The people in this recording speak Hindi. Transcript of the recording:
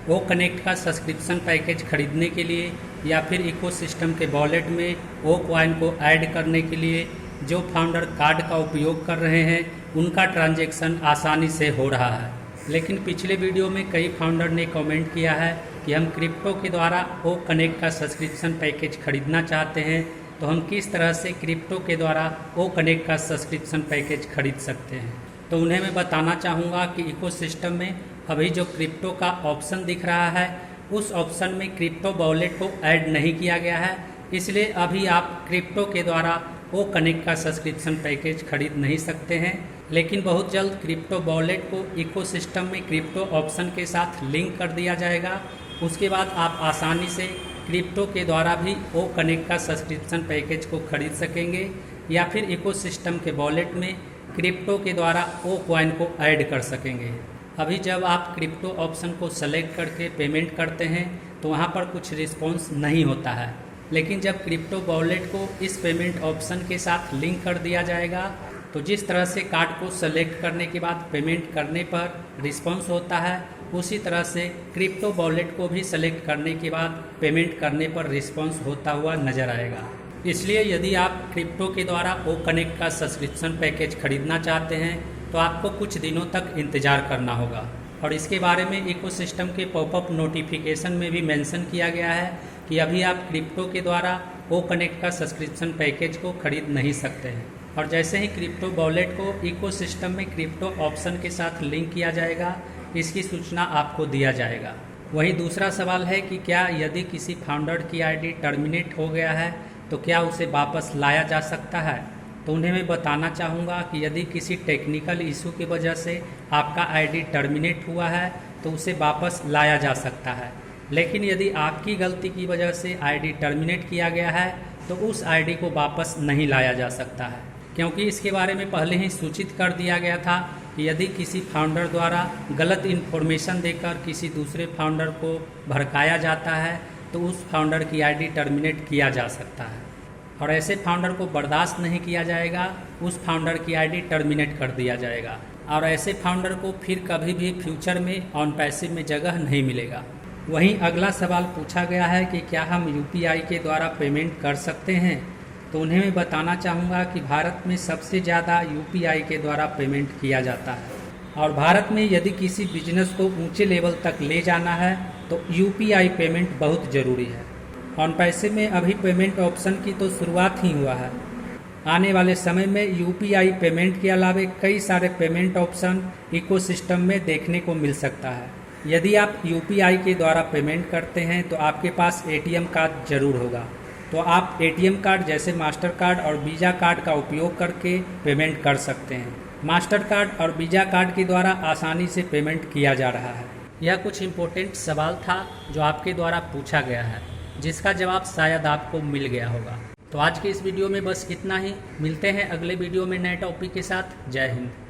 ओ कनेक्ट का सब्सक्रिप्शन पैकेज खरीदने के लिए या फिर इकोसिस्टम के वॉलेट में ओ कॉइन को ऐड करने के लिए जो फाउंडर कार्ड का उपयोग कर रहे हैं उनका ट्रांजैक्शन आसानी से हो रहा है। लेकिन पिछले वीडियो में कई फाउंडर ने कमेंट किया है कि हम क्रिप्टो के द्वारा ओ कनेक्ट का सब्सक्रिप्शन पैकेज खरीदना चाहते हैं, तो हम किस तरह से क्रिप्टो के द्वारा ओ कनेक्ट का सब्सक्रिप्शन पैकेज खरीद सकते हैं। तो उन्हें मैं बताना चाहूँगा कि इकोसिस्टम में अभी जो क्रिप्टो का ऑप्शन दिख रहा है उस ऑप्शन में क्रिप्टो वॉलेट को ऐड नहीं किया गया है, इसलिए अभी आप क्रिप्टो के द्वारा ओ कनेक्ट का सब्सक्रिप्शन पैकेज खरीद नहीं सकते हैं। लेकिन बहुत जल्द क्रिप्टो वॉलेट को इकोसिस्टम में क्रिप्टो ऑप्शन के साथ लिंक कर दिया जाएगा। उसके बाद आप आसानी से क्रिप्टो के द्वारा भी ओ कनेक्ट का सब्सक्रिप्शन पैकेज को खरीद सकेंगे या फिर इकोसिस्टम के वॉलेट में क्रिप्टो के द्वारा ओ कॉइन को ऐड कर सकेंगे। अभी जब आप क्रिप्टो ऑप्शन को सेलेक्ट करके पेमेंट करते हैं तो वहाँ पर कुछ रिस्पॉन्स नहीं होता है, लेकिन जब क्रिप्टो वॉलेट को इस पेमेंट ऑप्शन के साथ लिंक कर दिया जाएगा तो जिस तरह से कार्ड को सेलेक्ट करने के बाद पेमेंट करने पर रिस्पॉन्स होता है, उसी तरह से क्रिप्टो वॉलेट को भी सेलेक्ट करने के बाद पेमेंट करने पर रिस्पॉन्स होता हुआ नज़र आएगा। इसलिए यदि आप क्रिप्टो के द्वारा ओ कनेक्ट का सब्सक्रिप्शन पैकेज खरीदना चाहते हैं तो आपको कुछ दिनों तक इंतज़ार करना होगा। और इसके बारे में इकोसिस्टम के पॉपअप नोटिफिकेशन में भी मेंशन किया गया है कि अभी आप क्रिप्टो के द्वारा ओ कनेक्ट का सब्सक्रिप्शन पैकेज को खरीद नहीं सकते हैं। और जैसे ही क्रिप्टो वॉलेट को इकोसिस्टम में क्रिप्टो ऑप्शन के साथ लिंक किया जाएगा, इसकी सूचना आपको दिया जाएगा। वहीं दूसरा सवाल है कि क्या यदि किसी फाउंडर की आईडी टर्मिनेट हो गया है तो क्या उसे वापस लाया जा सकता है। तो उन्हें मैं बताना चाहूँगा कि यदि किसी टेक्निकल इशू की वजह से आपका आईडी टर्मिनेट हुआ है तो उसे वापस लाया जा सकता है। लेकिन यदि आपकी गलती की वजह से आईडी टर्मिनेट किया गया है तो उस आईडी को वापस नहीं लाया जा सकता है, क्योंकि इसके बारे में पहले ही सूचित कर दिया गया था कि यदि किसी फाउंडर द्वारा गलत इन्फॉर्मेशन देकर किसी दूसरे फाउंडर को भड़काया जाता है तो उस फाउंडर की आईडी टर्मिनेट किया जा सकता है और ऐसे फाउंडर को बर्दाश्त नहीं किया जाएगा, उस फाउंडर की आईडी टर्मिनेट कर दिया जाएगा और ऐसे फाउंडर को फिर कभी भी फ्यूचर में ऑन पैसिव में जगह नहीं मिलेगा। वहीं अगला सवाल पूछा गया है कि क्या हम यूपीआई के द्वारा पेमेंट कर सकते हैं। तो उन्हें मैं बताना चाहूँगा कि भारत में सबसे ज़्यादा यूपीआई के द्वारा पेमेंट किया जाता है और भारत में यदि किसी बिजनेस को ऊंचे लेवल तक ले जाना है तो यूपीआई पेमेंट बहुत ज़रूरी है। ऑन पैसे में अभी पेमेंट ऑप्शन की तो शुरुआत ही हुआ है। आने वाले समय में यूपीआई पेमेंट के अलावा कई सारे पेमेंट ऑप्शन इकोसिस्टम में देखने को मिल सकता है। यदि आप यूपीआई के द्वारा पेमेंट करते हैं तो आपके पास एटीएम कार्ड जरूर होगा, तो आप एटीएम कार्ड जैसे मास्टर कार्ड और वीज़ा कार्ड का उपयोग करके पेमेंट कर सकते हैं। मास्टर कार्ड और वीज़ा कार्ड के द्वारा आसानी से पेमेंट किया जा रहा है। यह कुछ इम्पोर्टेंट सवाल था जो आपके द्वारा पूछा गया है, जिसका जवाब शायद आपको मिल गया होगा। तो आज के इस वीडियो में बस इतना ही। मिलते हैं अगले वीडियो में नए टॉपिक के साथ। जय हिंद।